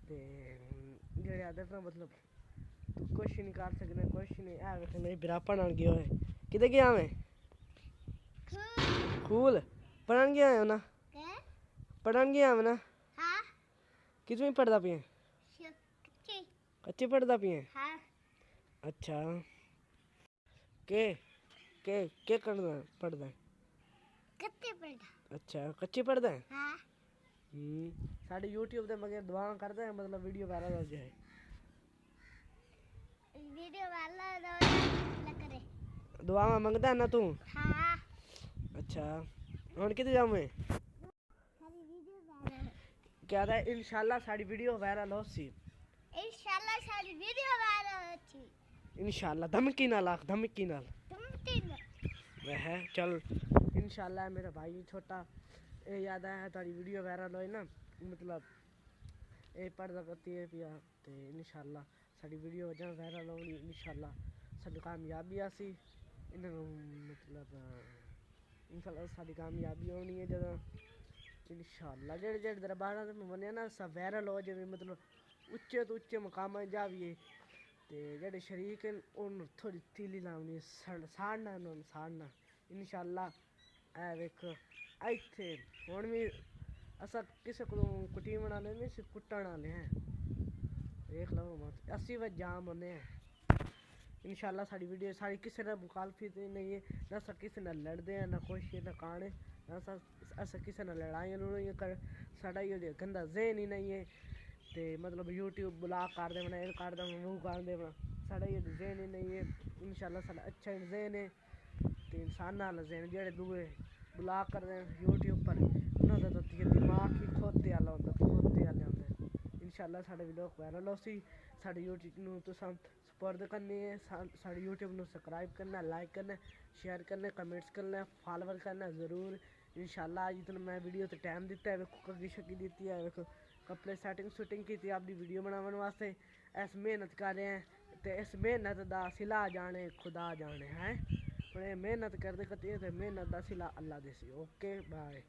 ते जेह्ड़े आदर ना मतलब तू कुछ नहीं कर सकना, कुछ नहीं है वैसे मेरी बिरा पढ़न गया है। किधर गया मैं? स्कूल पढ़न गया है ना? पढ़न गया है ना? हाँ। कितनी पढ़दा पिए? कच्ची पढ़दा पिए? हाँ। अच्छा के करना पढ़दा है? कच्ची पढ़दा। अच्छा कच्ची पढ़दा है? हाँ। साडे YouTube दे मगर दुआ करदा है मतलब वीडियो वायरल हो जाए। वीडियो वायरल हो करे दुआ मांगदा है ना तू? हाँ। अच्छा हुन किधर जाऊं मैं? साडी वीडियो वायरल क्या था इंशाल्लाह साडी वीडियो वायरल होसी। इंशाल्लाह साडी वीडियो वायरल होसी। इंशाल्लाह धमकी ना लाख धमकी ना वह चल इंशाल्लाह मेरा भाई छोटा ये याद है तारी वीडियो वायरल होए ना मतलब ये पढ़दा करती है पिया ते इंशाल्लाह साडी वीडियो वजह वायरल होनी इंशाल्लाह साडी कामयाबी आसी इन्हां मतलब इंशाल्लाह साडी कामयाबी होनी है जदा इंशाल्लाह जेड़े जेड़े दरबारा ते मन्ने ना सब वायरल हो जावे मतलब उच्चे तो उच्चे मकाम जाविए ते जेड़े शरीक हैं उन थोड़ी तीली लावनी साड़ना उन्होंने साड़ना इंशाल्लाह ऐ वेख इत्थे हुण भी असा किसे को कुटी बना लेने से कुट्टण वाले हैं देख लो मत 80 वज जाम होने हैं इंशाल्लाह साड़ी वीडियो साड़ी किसी ने मुखालफी नहीं है ना सा किसी ने लड़ते हैं ना कुछ ना काने ना असा किसी ने लड़ाइयां लड़ाइयां कर साड़ा ये गंदा ज़हन ही नहीं है ते मतलब यूट्यूब ब्लॉग कर दे बना कर दे मुँह कर दे बना साड़ा ये ज़हन ही नहीं है इंशाल्लाह साड़ा अच्छा ज़हन है ते इंसान नाल ज़हन जेड़े दूए ब्लॉग कर दे यूट्यूब पर उन्होंने तो दिमाग ही खोते वाला होता खोते वाले होंगे इंशाल्लाह साढ़े वीडियो वायरल होसी साढ़े यूट्यूब नू तुसां सपोर्ट करनी है साढ़े यूट्यूब नू सब्सक्राइब करना लाइक करना शेयर करना कमेंट्स करना फॉलोवर करना ज़रूर इंशाल्लाह अज तक मैं वीडियो तो टाइम दिता है वेखो कग्गी शग्गी दी है वेखो कपड़े सेटिंग शूटिंग की अपनी वीडियो बनाने वास्ते ऐस मेहनत कर रहे हैं तो इस मेहनत का सिला जाने खुदा जाने हैं मेहनत करते करते मेहनत का सिला अल्लाह देसी ओके बाय।